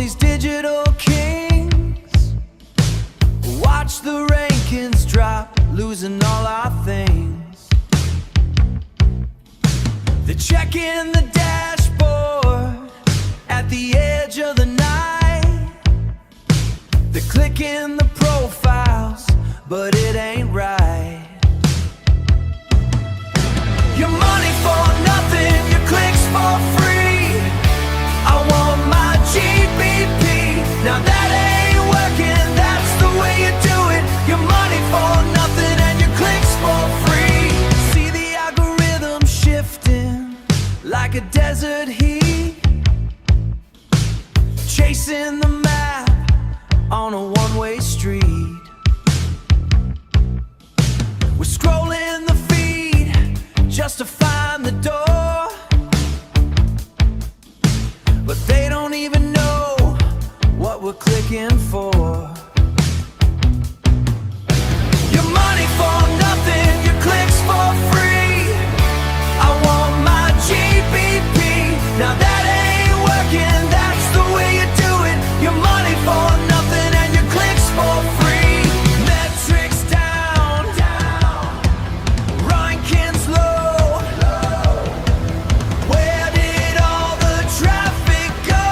these digital kings. Watch the rankings drop, losing all our things. They're checking the dashboard at the edge of the night. They're clicking the profiles, but it ain't right. Your money for nothing, your clicks for free. I want my GBP. Now that ain't working, that's the way you do it. Your money for nothing and your clicks for free. See the algorithm shifting like a desert heat, chasing the map on a one-way street. We're scrolling the feed just to find the door, but they don't even know what we're clicking for. Your money for nothing, your clicks for free. I want my GBP. Now that ain't working, that's the way you do it. Your money for nothing and your clicks for free. Metrics down, rankings low. Where did all the traffic go?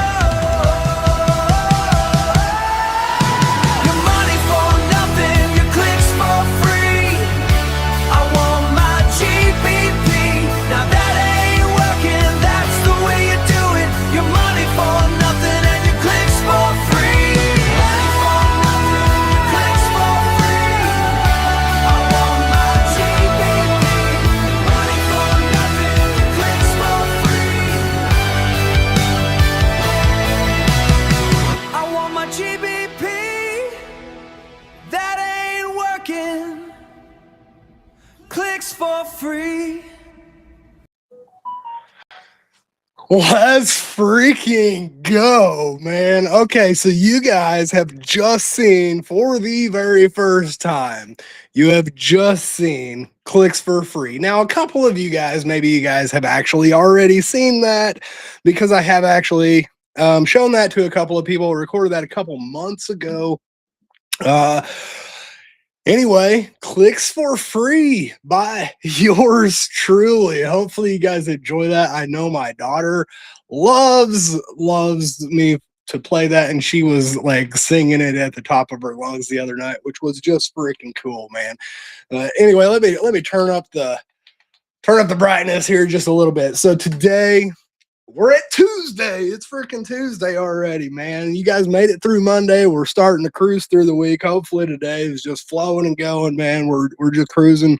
Your money for nothing, your clicks for free. I want my GBP. Now that ain't working, that's the way you do it. Your money for nothing and your clicks for free. Money for nothing, your clicks for free. I want my GBP. Money for nothing, your clicks for free. I want my GBP. That ain't working. Clicks for free. Let's freaking go, man. Okay, so you guys have just seen, for the very first time, you have just seen clicks for free. Now, a couple of you guys, maybe you guys have actually already seen that, because I have actually shown that to a couple of people, recorded that a couple months ago. Anyway, clicks for free by yours truly. Hopefully you guys enjoy that. I know my daughter loves me to play that, and she was like singing it at the top of her lungs the other night, which was just freaking cool, man. Anyway, let me turn up the brightness here just a little bit. So today we're at Tuesday. It's freaking Tuesday already, man. You guys made it through Monday. We're starting to cruise through the week. Hopefully today is just flowing and going, man. We're just cruising.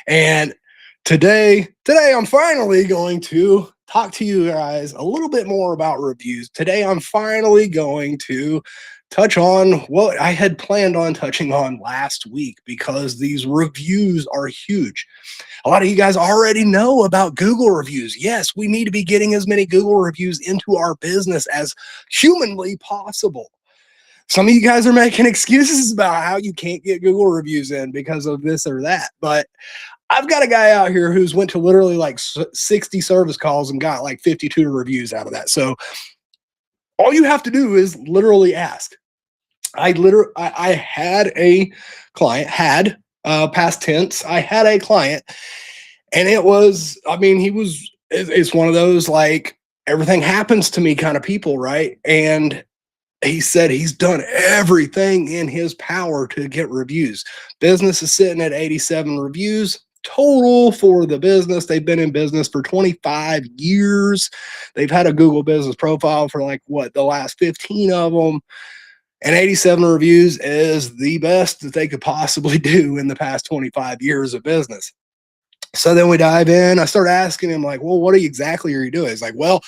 And today I'm finally going to talk to you guys a little bit more about reviews. Today I'm finally going to touch on what I had planned on touching on last week, because these reviews are huge. A lot of you guys already know about Google reviews. Yes, we need to be getting as many Google reviews into our business as humanly possible. Some of you guys are making excuses about how you can't get Google reviews in because of this or that, but I've got a guy out here who's went to literally like 60 service calls and got like 52 reviews out of that. So all you have to do is literally ask. I had a client, past tense, I had a client, and it was, I mean, it's one of those like everything happens to me kind of people, right? And he said he's done everything in his power to get reviews. Business is sitting at 87 reviews total for the business. They've been in business for 25 years. They've had a Google business profile for like the last 15 of them. And 87 reviews is the best that they could possibly do in the past 25 years of business. So then we dive in. I start asking him like, well, what exactly are you doing? He's like, well,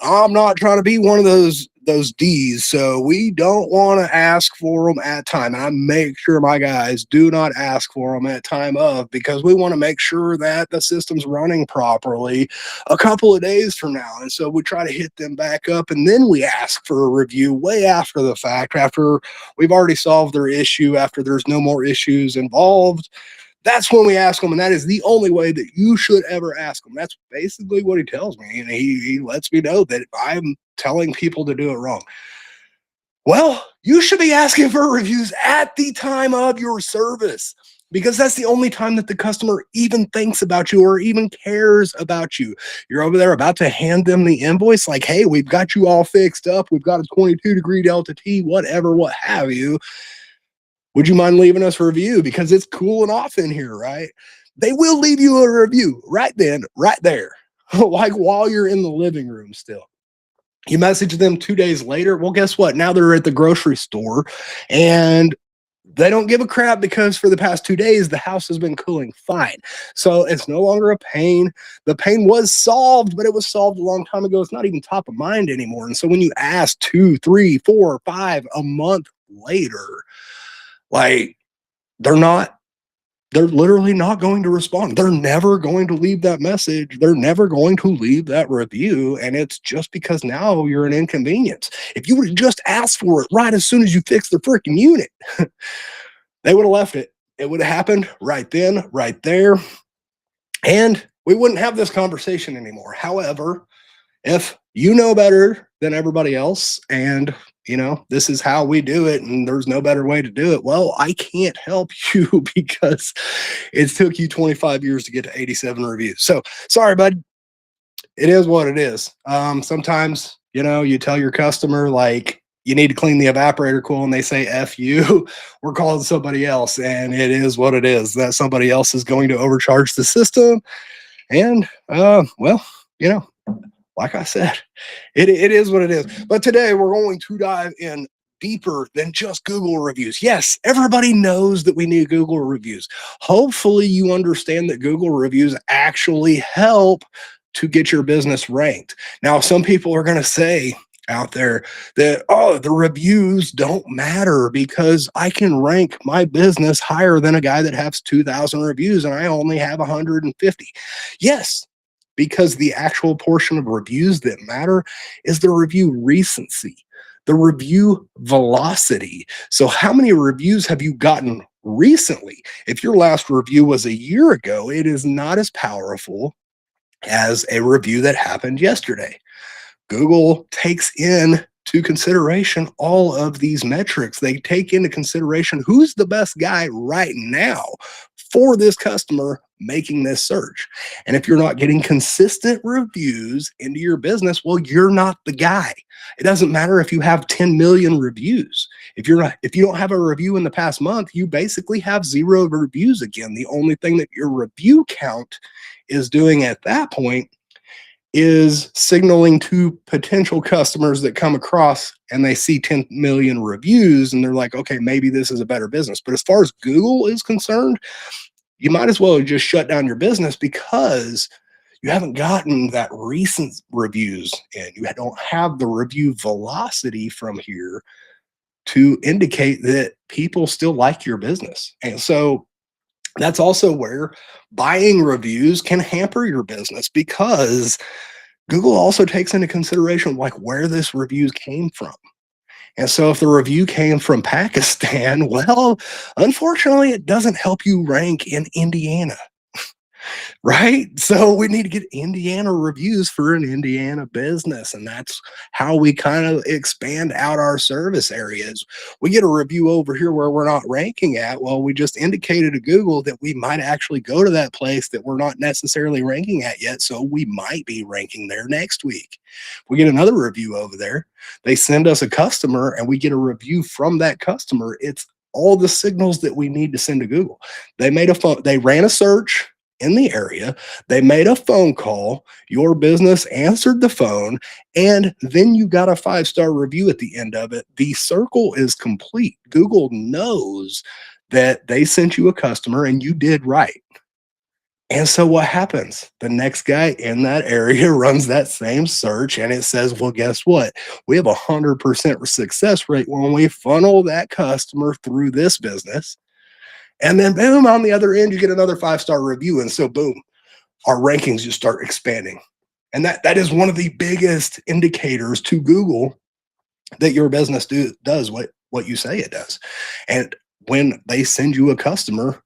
I'm not trying to be one of those D's, so we don't want to ask for them at time. And I make sure my guys do not ask for them at time of, because we want to make sure that the system's running properly a couple of days from now. And so we try to hit them back up, and then we ask for a review way after the fact, after we've already solved their issue, after there's no more issues involved. That's when we ask them, and that is the only way that you should ever ask them. That's basically what he tells me, and he lets me know that I'm telling people to do it wrong. Well, you should be asking for reviews at the time of your service because that's the only time that the customer even thinks about you or even cares about you. You're over there about to hand them the invoice, like, hey, we've got you all fixed up. We've got a 22-degree Delta T, whatever, what have you. Would you mind leaving us a review? Because it's cooling off in here, right? They will leave you a review right then, right there, like while you're in the living room still. You message them 2 days later. Well, guess what? Now they're at the grocery store and they don't give a crap because for the past 2 days, the house has been cooling fine. So it's no longer a pain. The pain was solved, but it was solved a long time ago. It's not even top of mind anymore. And so when you ask 2, 3, 4, 5 a month later, like they're literally not going to respond. They're never going to leave that message. They're never going to leave that review. And it's just because now you're an inconvenience. If you would have just asked for it right as soon as you fixed the freaking unit, they would have left it. It would have happened right then, right there. And we wouldn't have this conversation anymore. However, if you know better than everybody else and this is how we do it and there's no better way to do it, well, I can't help you because it took you 25 years to get to 87 reviews. So sorry, bud. It is what it is. Sometimes, you tell your customer like you need to clean the evaporator coil and they say F you, we're calling somebody else, and it is what it is. That somebody else is going to overcharge the system. And like I said, it is what it is. But today we're going to dive in deeper than just Google reviews. Yes, everybody knows that we need Google reviews. Hopefully you understand that Google reviews actually help to get your business ranked. Now, some people are going to say out there that, oh, the reviews don't matter because I can rank my business higher than a guy that has 2,000 reviews and I only have 150. Yes, because the actual portion of reviews that matter is the review recency, the review velocity. So how many reviews have you gotten recently? If your last review was a year ago, it is not as powerful as a review that happened yesterday. Google takes into consideration all of these metrics. They take into consideration who's the best guy right now for this customer making this search. And if you're not getting consistent reviews into your business, well, you're not the guy. It doesn't matter if you have 10 million reviews. If you don't have a review in the past month, you basically have 0 reviews again. The only thing that your review count is doing at that point is signaling to potential customers that come across and they see 10 million reviews and they're like, okay, maybe this is a better business. But as far as Google is concerned, you might as well just shut down your business because you haven't gotten that recent reviews and you don't have the review velocity from here to indicate that people still like your business. And so that's also where buying reviews can hamper your business because Google also takes into consideration like where this review came from. And so if the review came from Pakistan, well, unfortunately, it doesn't help you rank in Indiana. Right? So we need to get Indiana reviews for an Indiana business. And that's how we kind of expand out our service areas. We get a review over here where we're not ranking at. Well, we just indicated to Google that we might actually go to that place that we're not necessarily ranking at yet. So we might be ranking there next week. We get another review over there. They send us a customer and we get a review from that customer. It's all the signals that we need to send to Google. They ran a search in the area, they made a phone call, your business answered the phone, and then you got a 5-star review at the end of it. The circle is complete. Google knows that they sent you a customer and you did right. And so what happens? The next guy in that area runs that same search and it says, well, guess what? We have 100% success rate when we funnel that customer through this business. And then boom, on the other end, you get another 5-star review. And so boom, our rankings just start expanding. And that is one of the biggest indicators to Google that your business does what you say it does. And when they send you a customer,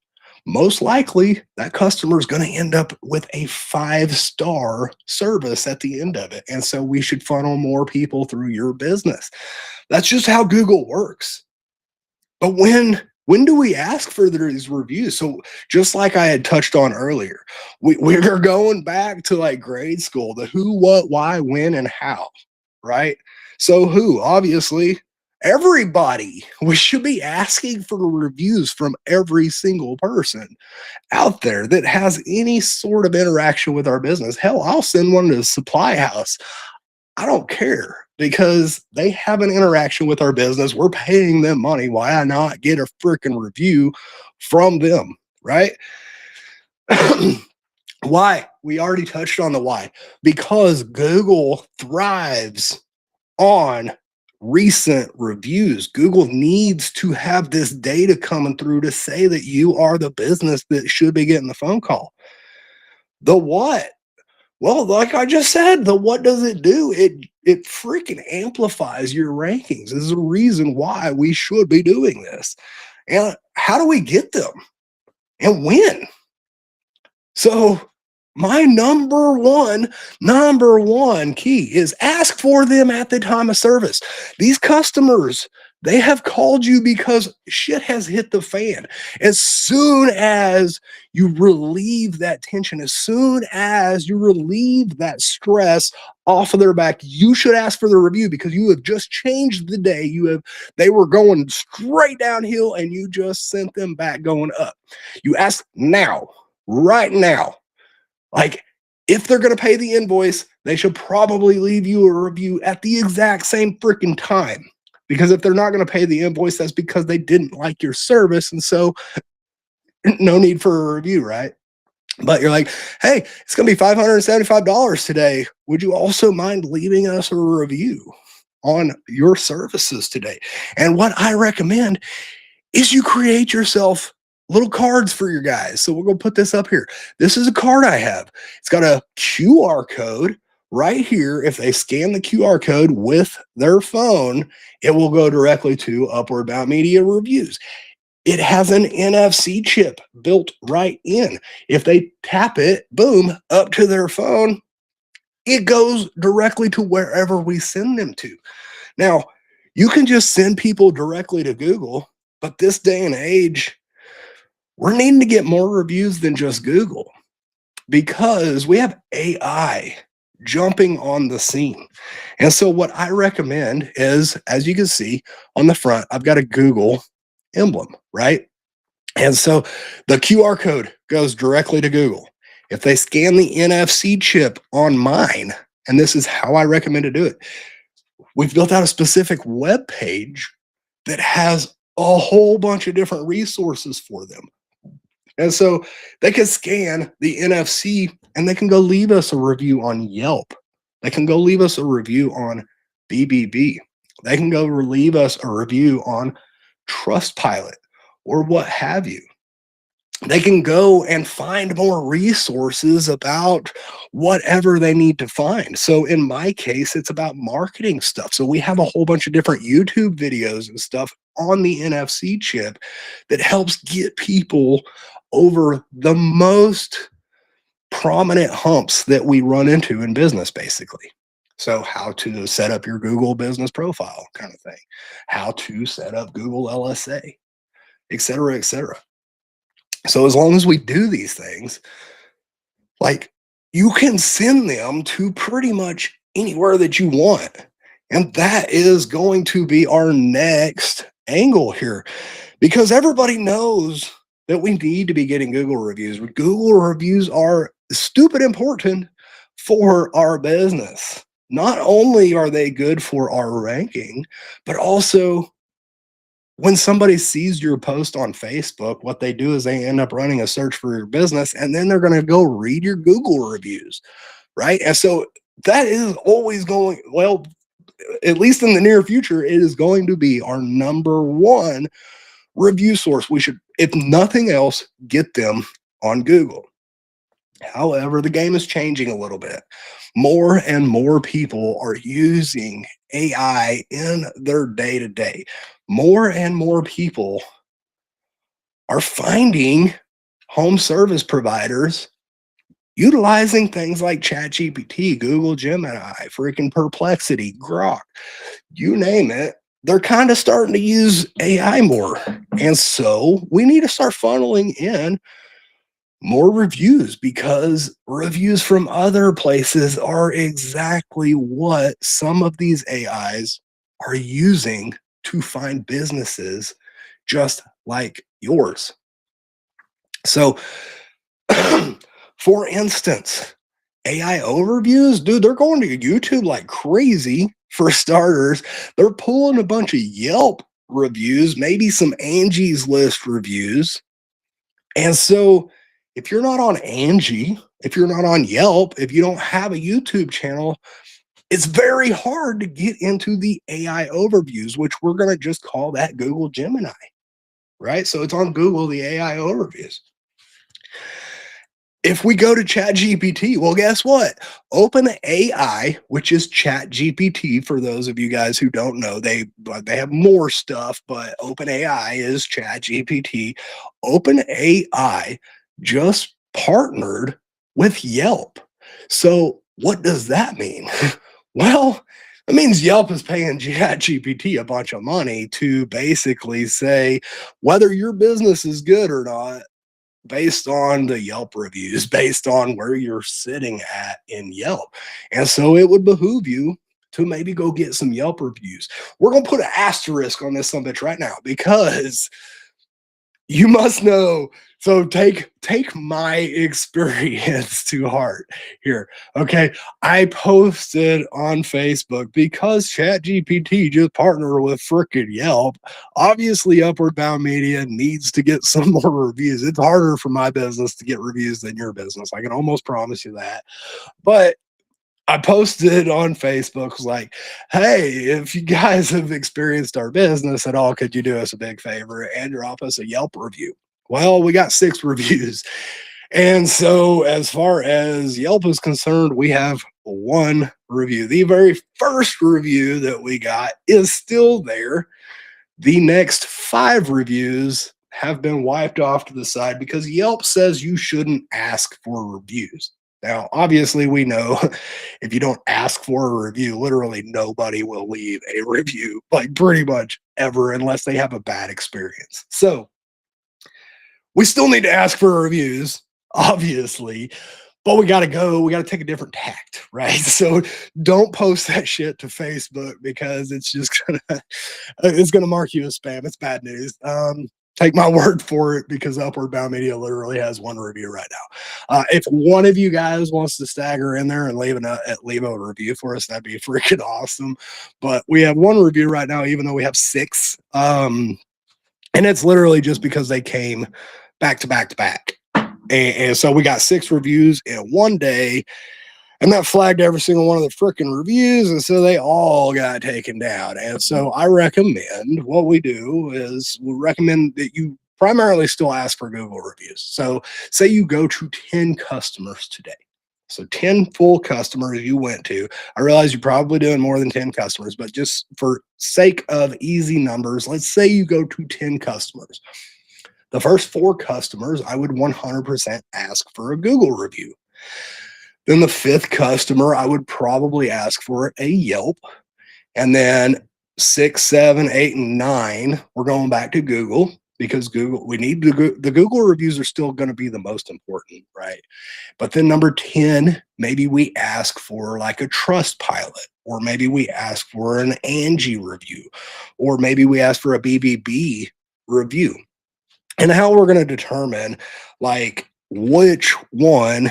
most likely that customer is going to end up with a 5-star service at the end of it. And so we should funnel more people through your business. That's just how Google works. But when do we ask for these reviews? So just like I had touched on earlier, we're going back to like grade school, the who, what, why, when, and how, right? So who? Obviously, everybody. We should be asking for reviews from every single person out there that has any sort of interaction with our business. Hell, I'll send one to the supply house. I don't care because they have an interaction with our business. We're paying them money. Why not get a freaking review from them, right? Why? We already touched on the why. Because Google thrives on recent reviews. Google needs to have this data coming through to say that you are the business that should be getting the phone call. The what? Well, like I just said, the what does it do? It freaking amplifies your rankings. This is a reason why we should be doing this. And how do we get them? And when? So my number one key is ask for them at the time of service. These customers, they have called you because shit has hit the fan. As soon as you relieve that tension, as soon as you relieve that stress off of their back, you should ask for the review because you have just changed the day. They were going straight downhill and you just sent them back going up. You ask now, right now. Like, if they're going to pay the invoice, they should probably leave you a review at the exact same freaking time. Because if they're not going to pay the invoice, that's because they didn't like your service. And so no need for a review, right? But you're like, hey, it's going to be $575 today. Would you also mind leaving us a review on your services today? And what I recommend is you create yourself little cards for your guys. So we're going to put this up here. This is a card I have. It's got a QR code right here. If they scan the QR code with their phone, it will go directly to Upward Bound Media Reviews. It has an NFC chip built right in. If they tap it, boom, up to their phone, it goes directly to wherever we send them to. Now, you can just send people directly to Google, but this day and age, we're needing to get more reviews than just Google because we have AI jumping on the scene. And so what I recommend is, as you can see on the front, I've got a Google emblem, right? And so the QR code goes directly to Google. If they scan the NFC chip on mine, and this is how I recommend to do it, we've built out a specific web page that has a whole bunch of different resources for them. And so they can scan the NFC and they can go leave us a review on Yelp. They can go leave us a review on BBB. They can go leave us a review on Trustpilot or what have you. They can go and find more resources about whatever they need to find. So in my case, it's about marketing stuff. So we have a whole bunch of different YouTube videos and stuff on the NFC chip that helps get people over the most prominent humps that we run into in business, basically. So how to set up your Google business profile kind of thing, how to set up Google LSA, et cetera, et cetera. So as long as we do these things, like, you can send them to pretty much anywhere that you want. And that is going to be our next angle here, because everybody knows that we need to be getting Google reviews. Google reviews are stupid important for our business. Not only are they good for our ranking, but also when somebody sees your post on Facebook, what they do is they end up running a search for your business, and then they're going to go read your Google reviews, right? And so that is always going, well, at least in the near future, it is going to be our number one review source. We should, if nothing else, get them on Google. However, the game is changing a little bit. More and more people are using AI in their day-to-day. More and more people are finding home service providers utilizing things like ChatGPT, Google Gemini, freaking Perplexity, Grok, you name it. They're kind of starting to use AI more. And so we need to start funneling in more reviews because reviews from other places are exactly what some of these AIs are using to find businesses just like yours. So, for instance, AI overviews, dude, they're going to YouTube like crazy for starters. They're pulling a bunch of Yelp reviews, maybe some Angie's List reviews. And so, if you're not on Angie, if you're not on Yelp, if you don't have a YouTube channel, it's very hard to get into the AI overviews, which we're going to just call that Google Gemini, right? So, it's on Google, the AI overviews. If we go to ChatGPT, well, guess what? OpenAI, which is ChatGPT, for those of you guys who don't know, they have more stuff, but OpenAI is ChatGPT. OpenAI just partnered with Yelp. So what does that mean? Well, it means Yelp is paying ChatGPT a bunch of money to basically say whether your business is good or not based on the Yelp reviews, based on where you're sitting at in Yelp. And so it would behoove you to maybe go get some Yelp reviews. We're going to put an asterisk on this some bitch right now because you must know. So take my experience to heart here. Okay. I posted on Facebook because ChatGPT just partnered with frickin' Yelp. Obviously, Upward Bound Media needs to get some more reviews. It's harder for my business to get reviews than your business. I can almost promise you that. But I posted on Facebook, was like, hey, if you guys have experienced our business at all, could you do us a big favor and drop us a Yelp review? Well, we got 6 reviews. And so, as far as Yelp is concerned, we have 1 review. The very first review that we got is still there. The next 5 reviews have been wiped off to the side because Yelp says you shouldn't ask for reviews. Now, obviously, we know if you don't ask for a review, literally nobody will leave a review, like pretty much ever, unless they have a bad experience. So, we still need to ask for reviews, obviously, but we got to go. We got to take a different tact, right? So don't post that shit to Facebook because it's just gonna mark you as spam. It's bad news. Take my word for it because Upward Bound Media literally has 1 review right now. If one of you guys wants to stagger in there and leave a review for us, that'd be freaking awesome. But we have 1 review right now, even though we have 6. And it's literally just because they came back to back to back. And so we got 6 reviews in one day, and that flagged every single one of the freaking reviews. And so they all got taken down. And so I recommend what we do is we recommend that you primarily still ask for Google reviews. So say you go to 10 customers today. So 10 full customers you went to. I realize you're probably doing more than 10 customers, but just for sake of easy numbers, let's say you go to 10 customers. The first 4 customers, I would 100% ask for a Google review. Then the 5th customer, I would probably ask for a Yelp. And then 6, 7, 8, and 9, we're going back to Google because Google, we need the Google reviews are still going to be the most important, right? But then number 10, maybe we ask for like a Trust Pilot, or maybe we ask for an Angie review, or maybe we ask for a BBB review. And how we're going to determine like which one.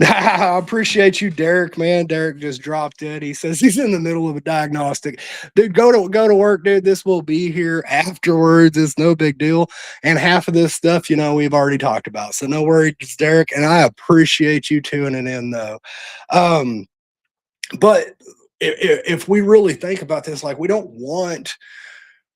I appreciate you, Derek, man. Derek just dropped in. He says he's in the middle of a diagnostic. Dude, go to work, dude. This will be here afterwards. It's no big deal. And half of this stuff, we've already talked about. So no worries, Derek. And I appreciate you tuning in, though. But if we really think about this, like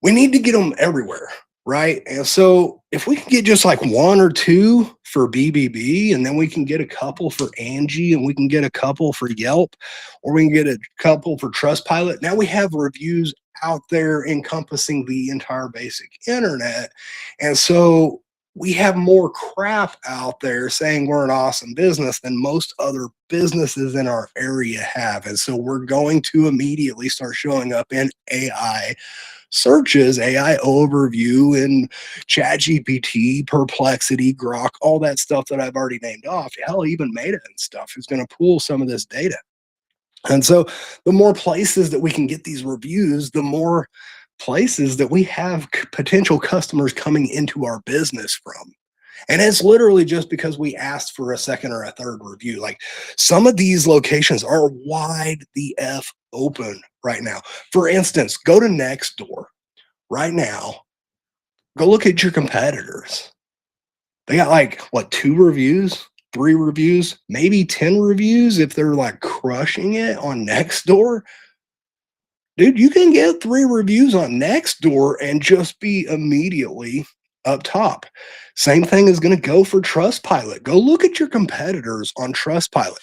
we need to get them everywhere, right? And so if we can get just like 1 or 2 for BBB, and then we can get a couple for Angie, and we can get a couple for Yelp, or we can get a couple for Trustpilot, now we have reviews out there encompassing the entire basic internet. And so we have more crap out there saying we're an awesome business than most other businesses in our area have. And so we're going to immediately start showing up in AI searches, AI overview, and ChatGPT, Perplexity, Grok, all that stuff that I've already named off. Hell, even Meta and stuff is going to pull some of this data. And so the more places that we can get these reviews, the more places that we have potential customers coming into our business from. And it's literally just because we asked for a second or a third review. Like some of these locations are wide the F open right now. For instance, go to Nextdoor right now. Go look at your competitors. They got like, what, 2 reviews, 3 reviews, maybe 10 reviews if they're like crushing it on Nextdoor. Dude, you can get 3 reviews on Nextdoor and just be immediately up top. Same thing is going to go for Trustpilot. Go look at your competitors on Trustpilot.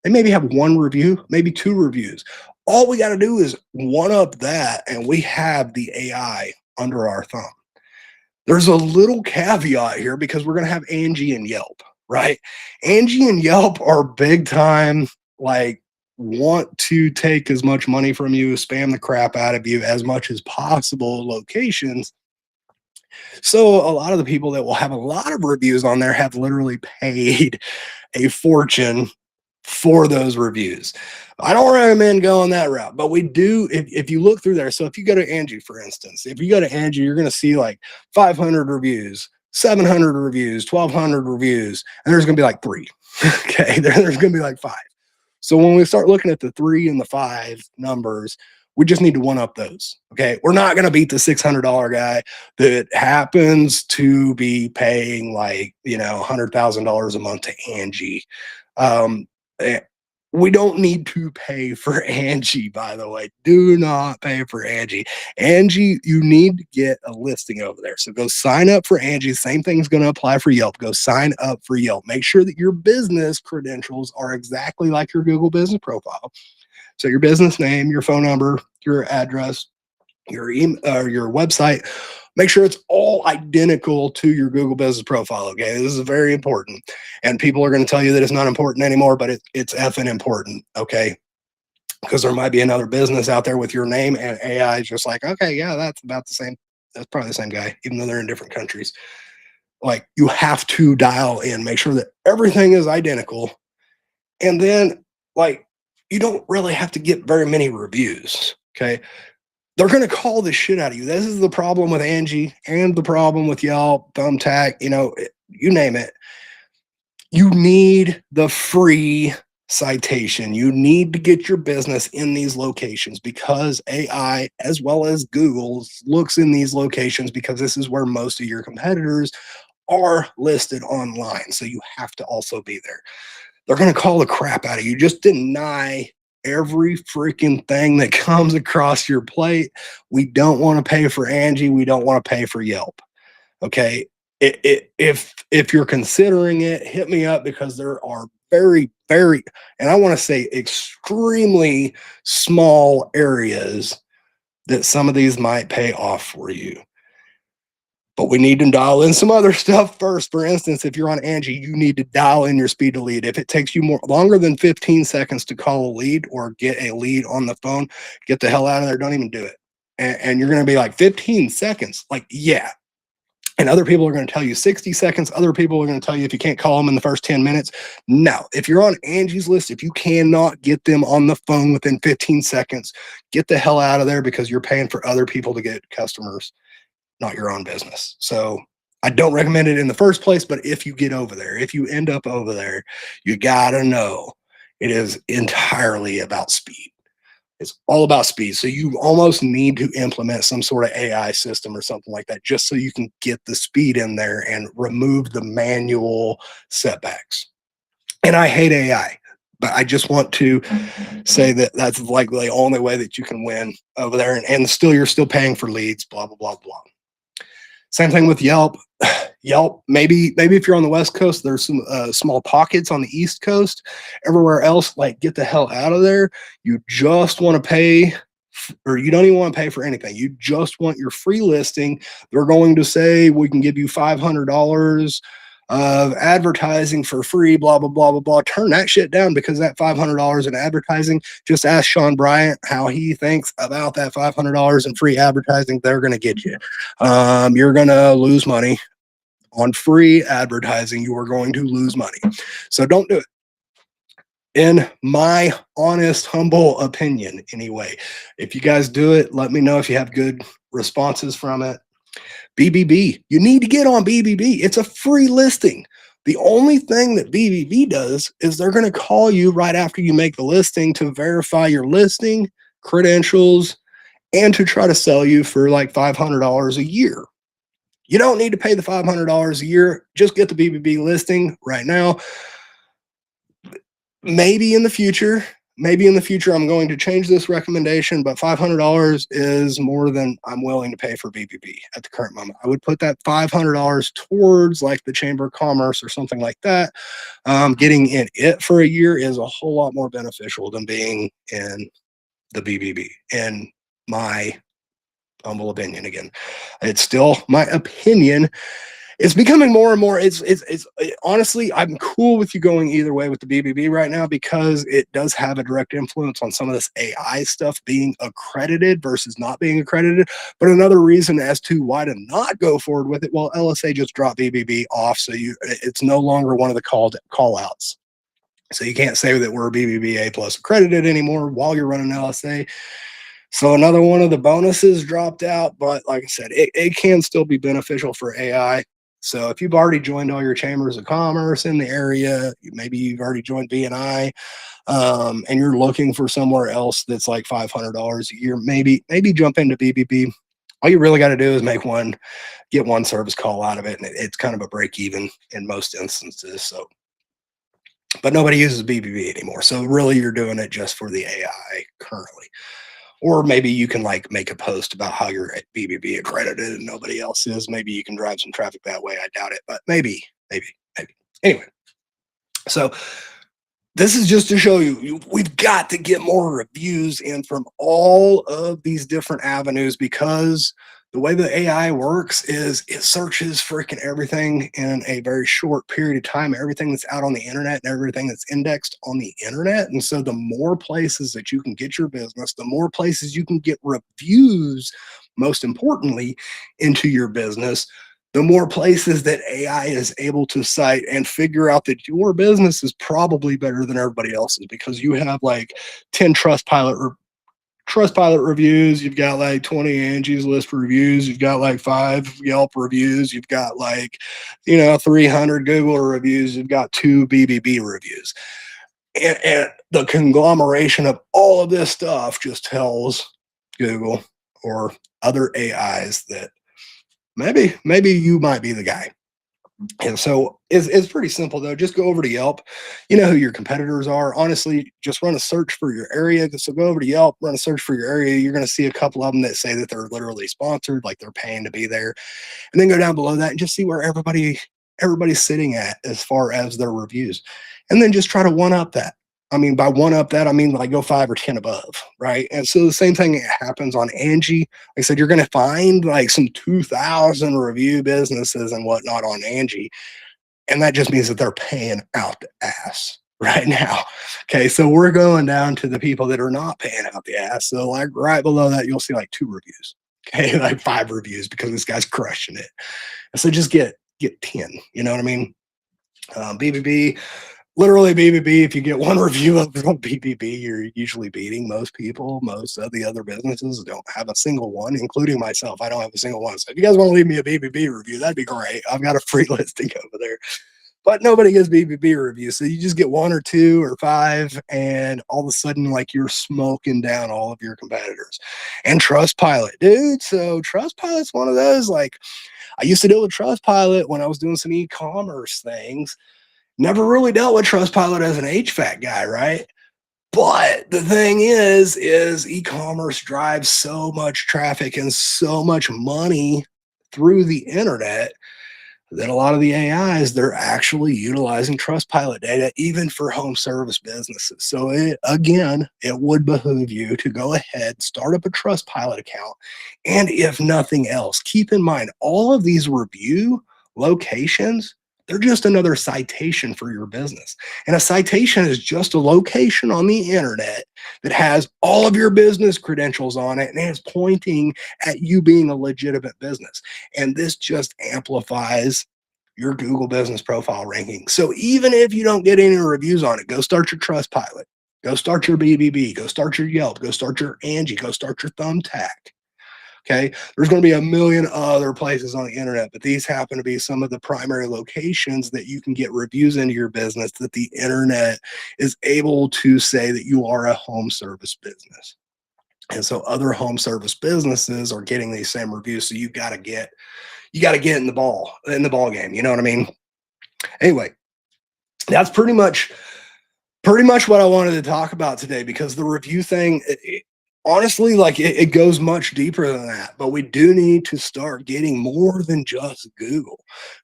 They maybe have 1 review, maybe 2 reviews. All we got to do is one up that, and we have the AI under our thumb. There's a little caveat here because we're going to have Angie and Yelp, right? Angie and Yelp are big time, like, want to take as much money from you, spam the crap out of you as much as possible locations. So a lot of the people that will have a lot of reviews on there have literally paid a fortune for those reviews. I don't recommend going that route, but we do, if you look through there. So if you go to Angie, for instance, if you go to Angie, you're going to see like 500 reviews, 700 reviews, 1,200 reviews, and there's going to be like 3. Okay, there's going to be like 5. So when we start looking at the 3 and the 5 numbers, we just need to one up those. Okay, we're not going to beat the $600 guy that happens to be paying like, $100,000 a month to Angie. We don't need to pay for Angie, by the way. Do not pay for Angie. Angie, you need to get a listing over there. So go sign up for Angie. Same thing's going to apply for Yelp. Go sign up for Yelp. Make sure that your business credentials are exactly like your Google business profile. So your business name, your phone number, your address, your email, your website. Make sure it's all identical to your Google business profile. Okay, this is very important, and people are going to tell you that it's not important anymore, but it's effing important. Okay, because there might be another business out there with your name, and AI is just like, okay, yeah, that's about the same. That's probably the same guy, even though they're in different countries. Like you have to dial in, make sure that everything is identical, and then like you don't really have to get very many reviews. Okay. They're going to call the shit out of you. This is the problem with Angie and the problem with Yelp, Thumbtack, you name it. You need the free citation. You need to get your business in these locations because AI, as well as Google, looks in these locations because this is where most of your competitors are listed online. So you have to also be there. They're going to call the crap out of you. Just deny every freaking thing that comes across your plate. We don't want to pay for Angie. We don't want to pay for Yelp. Okay. If you're considering it, hit me up because there are very, very, and I want to say extremely small areas that some of these might pay off for you. But we need to dial in some other stuff first. For instance, if you're on Angie, you need to dial in your speed to lead. If it takes you longer than 15 seconds to call a lead or get a lead on the phone, get the hell out of there. Don't even do it. And you're going to be like 15 seconds. Like, yeah. And other people are going to tell you 60 seconds. Other people are going to tell you if you can't call them in the first 10 minutes. No, if you're on Angie's list, if you cannot get them on the phone within 15 seconds, get the hell out of there because you're paying for other people to get customers, not your own business. So I don't recommend it in the first place, but if you get over there, if you end up over there, you gotta know it is entirely about speed. It's all about speed. So you almost need to implement some sort of AI system or something like that, just so you can get the speed in there and remove the manual setbacks. And I hate AI, but I just want to say that that's like the only way that you can win over there. And still, you're still paying for leads, blah, blah, blah, blah. Same thing with Yelp. Yelp, maybe if you're on the West Coast, there's some small pockets on the East Coast. Everywhere else, like get the hell out of there. You just want to pay or you don't even want to pay for anything. You just want your free listing. They're going to say, we can give you $500 of advertising for free, blah, blah, blah, blah, blah. Turn that shit down, because that $500 in advertising, just ask Sean Bryant how he thinks about that $500 in free advertising they're going to get you. You're going to lose money on free advertising. You are going to lose money. So don't do it. In my honest, humble opinion, anyway. If you guys do it, let me know if you have good responses from it. BBB, you need to get on BBB. It's a free listing. The only thing that BBB does is they're going to call you right after you make the listing to verify your listing, credentials, and to try to sell you for like $500 a year. You don't need to pay the $500 a year. Just get the BBB listing right now. Maybe in the future, I'm going to change this recommendation, but $500 is more than I'm willing to pay for BBB at the current moment. I would put that $500 towards like the Chamber of Commerce or something like that. Getting in it for a year is a whole lot more beneficial than being in the BBB, in my humble opinion. Again, it's still my opinion. It's becoming more and more. Honestly, I'm cool with you going either way with the BBB right now, because it does have a direct influence on some of this AI stuff being accredited versus not being accredited. But another reason as to why to not go forward with it, well, LSA just dropped BBB off, so it's no longer one of the call outs. So you can't say that we're BBB A plus accredited anymore while you're running LSA. So another one of the bonuses dropped out, but like I said, it can still be beneficial for AI. So if you've already joined all your chambers of commerce in the area, maybe you've already joined BNI, and you're looking for somewhere else that's like $500 a year, maybe jump into BBB. All you really got to do is get one service call out of it, and it's kind of a break even in most instances. So, but nobody uses BBB anymore. So really, you're doing it just for the AI currently. Or maybe you can like make a post about how you're at BBB accredited and nobody else is. Maybe you can drive some traffic that way. I doubt it, but maybe. Anyway, so this is just to show you, we've got to get more reviews in from all of these different avenues, because the way the AI works is it searches freaking everything in a very short period of time, everything that's out on the internet and everything that's indexed on the internet. And so the more places that you can get your business, the more places you can get reviews, most importantly, into your business, the more places that AI is able to cite and figure out that your business is probably better than everybody else's, because you have like 10 Trustpilot reviews, you've got like 20 Angie's List reviews, you've got like 5 Yelp reviews, you've got like 300 Google reviews, you've got 2 BBB reviews, and the conglomeration of all of this stuff just tells Google or other AIs that maybe you might be the guy. And so it's pretty simple, though. Just go over to Yelp. You know who your competitors are. Honestly, just run a search for your area. So go over to Yelp, run a search for your area. You're going to see a couple of them that say that they're literally sponsored, like they're paying to be there. And then go down below that and just see where everybody's sitting at as far as their reviews. And then just try to one up that. I mean, by one up that, I mean like go 5 or 10 above, right? And so the same thing happens on Angie. Like I said, you're going to find like some 2,000 review businesses and whatnot on Angie. And that just means that they're paying out the ass right now. Okay, so we're going down to the people that are not paying out the ass. So like right below that, you'll see like 2 reviews. Okay, like 5 reviews because this guy's crushing it. And so just get 10, you know what I mean? BBB. Literally BBB, if you get 1 review of BBB, you're usually beating most people. Most of the other businesses don't have a single one, including myself. I don't have a single one. So if you guys want to leave me a BBB review, that'd be great. I've got a free listing over there. But nobody gets BBB reviews. So you just get 1 or 2 or 5, and all of a sudden, like, you're smoking down all of your competitors. And Trustpilot, dude. So Trustpilot's one of those, like, I used to deal with Trustpilot when I was doing some e-commerce things. Never really dealt with Trustpilot as an HVAC guy, right? But the thing is e-commerce drives so much traffic and so much money through the internet that a lot of the AIs, they're actually utilizing Trustpilot data even for home service businesses. So again, it would behoove you to go ahead, start up a Trustpilot account. And if nothing else, keep in mind all of these review locations, they're just another citation for your business. And a citation is just a location on the internet that has all of your business credentials on it and is pointing at you being a legitimate business. And this just amplifies your Google business profile ranking. So even if you don't get any reviews on it, go start your Trustpilot, go start your BBB, go start your Yelp, go start your Angie, go start your Thumbtack. Okay. There's going to be a million other places on the internet, but these happen to be some of the primary locations that you can get reviews into your business that the internet is able to say that you are a home service business. And so other home service businesses are getting these same reviews. So you got to get in the ball game. You know what I mean? Anyway, that's pretty much what I wanted to talk about today, because the review thing, honestly, like it goes much deeper than that, but we do need to start getting more than just Google.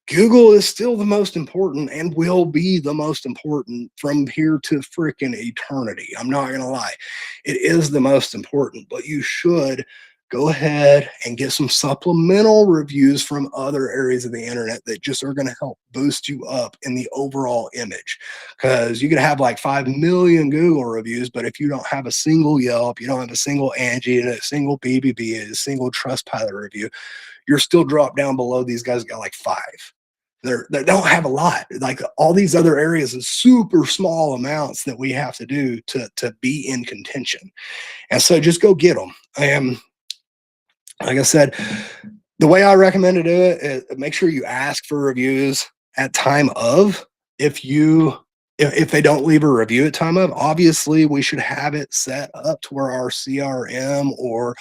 Google is still the most important and will be the most important from here to freaking eternity. I'm not going to lie. It is the most important, but you should go ahead and get some supplemental reviews from other areas of the internet that just are going to help boost you up in the overall image. Because you could have like 5 million Google reviews, but if you don't have a single Yelp, you don't have a single Angie, and a single BBB, and a single Trustpilot review, you're still dropped down below these guys got like 5. They don't have a lot. Like all these other areas is super small amounts that we have to do to be in contention. And so just go get them. Like I said, the way I recommend to do it is make sure you ask for reviews at time of. If they don't leave a review at time of, obviously we should have it set up to where our CRM or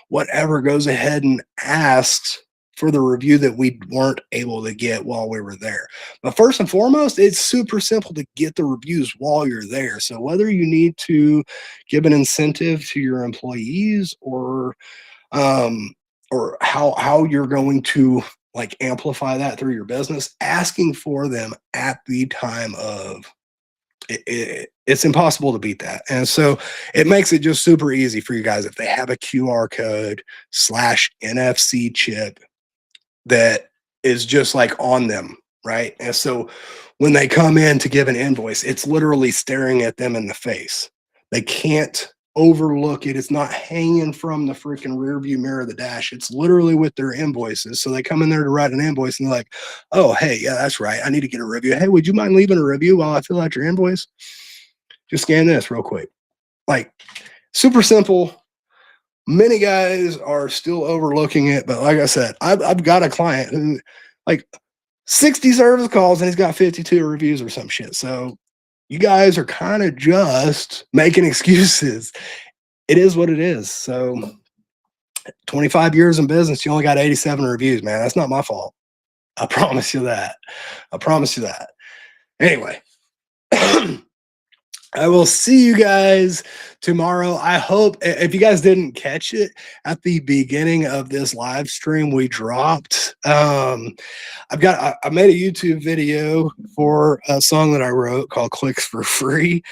whatever goes ahead and asks for the review that we weren't able to get while we were there. But first and foremost, it's super simple to get the reviews while you're there. So whether you need to give an incentive to your employees or how you're going to like amplify that through your business, asking for them at the time of it's impossible to beat that. And so it makes it just super easy for you guys if they have a QR code / NFC chip that is just like on them, right? And so when they come in to give an invoice, it's literally staring at them in the face. They can't overlook it. It's not hanging from the freaking rear view mirror of the dash. It's literally with their invoices. So they come in there to write an invoice and they're like, oh, hey, yeah, that's right. I need to get a review. Hey, would you mind leaving a review while I fill out your invoice? Just scan this real quick. Like super simple. Many guys are still overlooking it. But like I said, I've got a client who like 60 service calls and he's got 52 reviews or some shit. So you guys are kind of just making excuses. It is what it is. So 25 years in business, you only got 87 reviews, man. That's not my fault. I promise you that. I promise you that. Anyway, I will see you guys tomorrow. I hope if you guys didn't catch it at the beginning of this live stream we dropped, I made a YouTube video for a song that I wrote called Clicks for Free.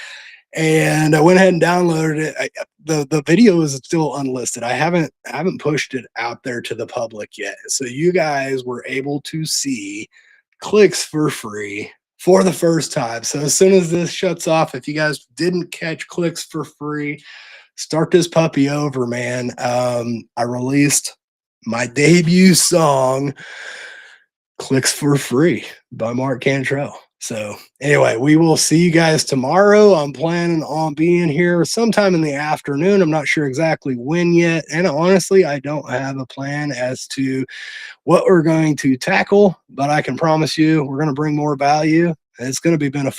And I went ahead and downloaded it. The video is still unlisted. I haven't pushed it out there to the public yet. So you guys were able to see Clicks for Free for the first time. So as soon as this shuts off, if you guys didn't catch Clicks for Free, start this puppy over, man. I released my debut song, Clicks for Free by Mark Cantrell. So anyway, we will see you guys tomorrow. I'm planning on being here sometime in the afternoon. I'm not sure exactly when yet. And honestly, I don't have a plan as to what we're going to tackle, but I can promise you we're going to bring more value. And it's going to be beneficial.